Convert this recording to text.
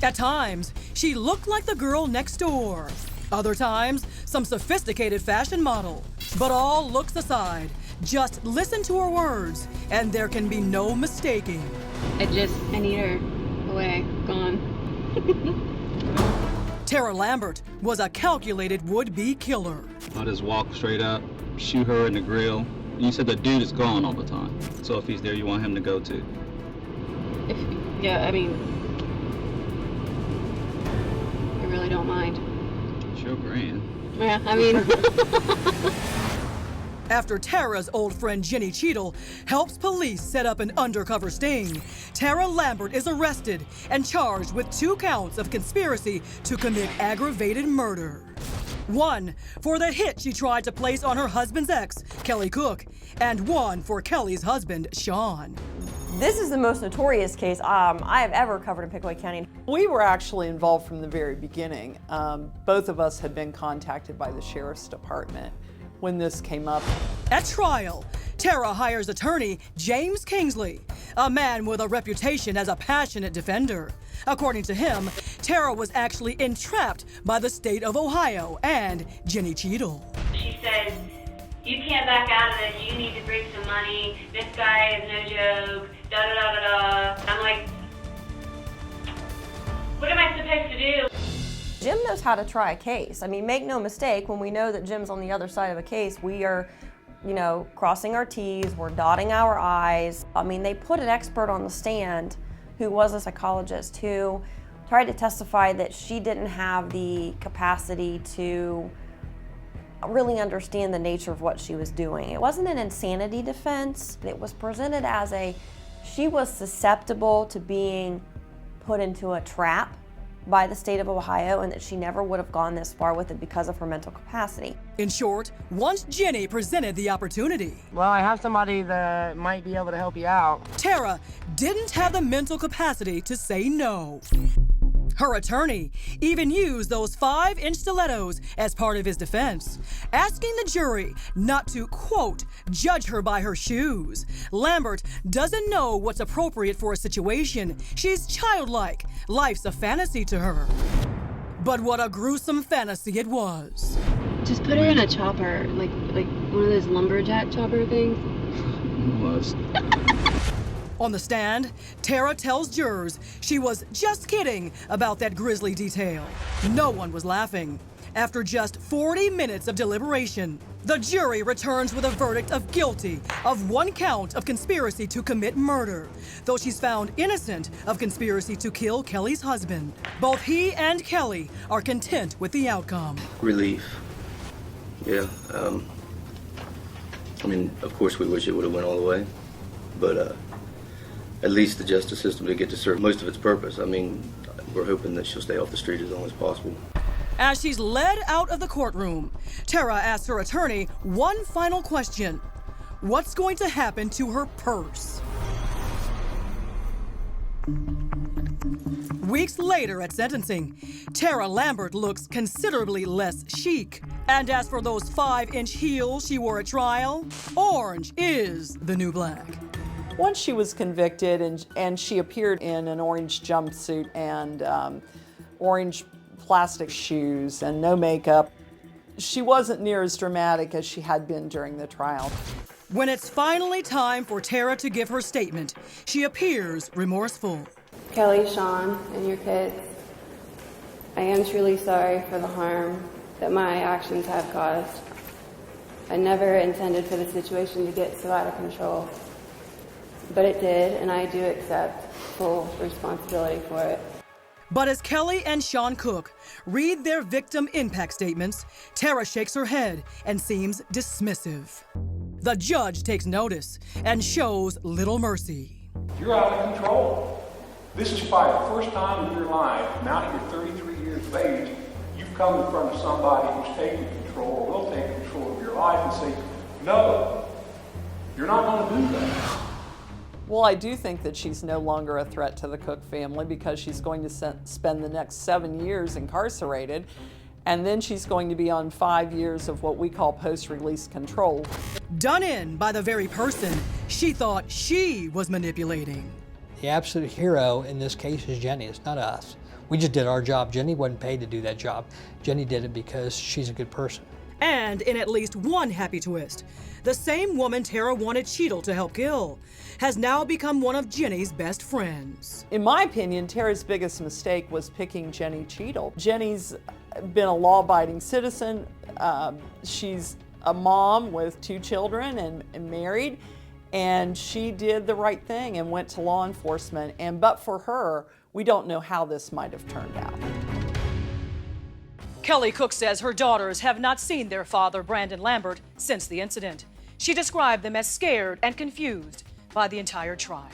At times, she looked like the girl next door. Other times, some sophisticated fashion model. But all looks aside, just listen to her words, and there can be no mistaking. I need her away, gone. Tara Lambert was a calculated would-be killer. I just walk straight up, shoot her in the grill. You said the dude is gone all the time. So if he's there, you want him to go too? I really don't mind. Sure, grand. Yeah, After Tara's old friend Jenny Cheadle helps police set up an undercover sting, Tara Lambert is arrested and charged with 2 counts of conspiracy to commit aggravated murder. 1 for the hit she tried to place on her husband's ex, Kelly Cook, and 1 for Kelly's husband, Sean. This is the most notorious case I have ever covered in Pickaway County. We were actually involved from the very beginning. Both of us had been contacted by the Sheriff's Department when this came up. At trial, Tara hires attorney James Kingsley, a man with a reputation as a passionate defender. According to him, Tara was actually entrapped by the state of Ohio and Jenny Cheadle. She said, "You can't back out of this. You need to bring some money. This guy is no joke. Da da da da da." I'm like, what am I supposed to do? Jim knows how to try a case. I mean, make no mistake, when we know that Jim's on the other side of a case, we are, crossing our T's, we're dotting our I's. I mean, they put an expert on the stand who was a psychologist who tried to testify that she didn't have the capacity to really understand the nature of what she was doing. It wasn't an insanity defense. It was presented as she was susceptible to being put into a trap by the state of Ohio, and that she never would have gone this far with it because of her mental capacity. In short, once Jenny presented the opportunity, well, I have somebody that might be able to help you out. Tara didn't have the mental capacity to say no. Her attorney even used those 5-inch stilettos as part of his defense, asking the jury not to, quote, judge her by her shoes. Lambert doesn't know what's appropriate for a situation. She's childlike. Life's a fantasy to her. But what a gruesome fantasy it was. Just put her in a chopper, like one of those lumberjack chopper things. Almost. On the stand, Tara tells jurors she was just kidding about that grisly detail. No one was laughing. After just 40 minutes of deliberation, the jury returns with a verdict of guilty of 1 count of conspiracy to commit murder, though she's found innocent of conspiracy to kill Kelly's husband. Both he and Kelly are content with the outcome. Relief. Yeah. Of course we wish it would have went all the way, but at least the justice system did get to serve most of its purpose. We're hoping that she'll stay off the street as long as possible. As she's led out of the courtroom, Tara asks her attorney one final question. What's going to happen to her purse? Weeks later at sentencing, Tara Lambert looks considerably less chic. And as for those 5-inch heels she wore at trial, orange is the new black. Once she was convicted and she appeared in an orange jumpsuit and orange plastic shoes and no makeup, she wasn't near as dramatic as she had been during the trial. When it's finally time for Tara to give her statement, she appears remorseful. Kelly, Sean, and your kids, I am truly sorry for the harm that my actions have caused. I never intended for the situation to get so out of control. But it did, and I do accept full responsibility for it. But as Kelly and Sean Cook read their victim impact statements, Tara shakes her head and seems dismissive. The judge takes notice and shows little mercy. You're out of control. This is probably the first time in your life, now that you're 33 years of age, you've come in front of somebody who's taking control or will take control of your life and say, no, you're not going to do that. Well, I do think that she's no longer a threat to the Cook family because she's going to spend the next 7 years incarcerated, and then she's going to be on 5 years of what we call post-release control. Done in by the very person she thought she was manipulating. The absolute hero in this case is Jenny. It's not us. We just did our job. Jenny wasn't paid to do that job. Jenny did it because she's a good person. And in at least one happy twist, the same woman Tara wanted Cheadle to help kill has now become one of Jenny's best friends. In my opinion, Tara's biggest mistake was picking Jenny Cheadle. Jenny's been a law-abiding citizen. She's a mom with 2 children and married, and she did the right thing and went to law enforcement. And but for her, we don't know how this might have turned out. Kelly Cook says her daughters have not seen their father, Brandon Lambert, since the incident. She described them as scared and confused by the entire trial.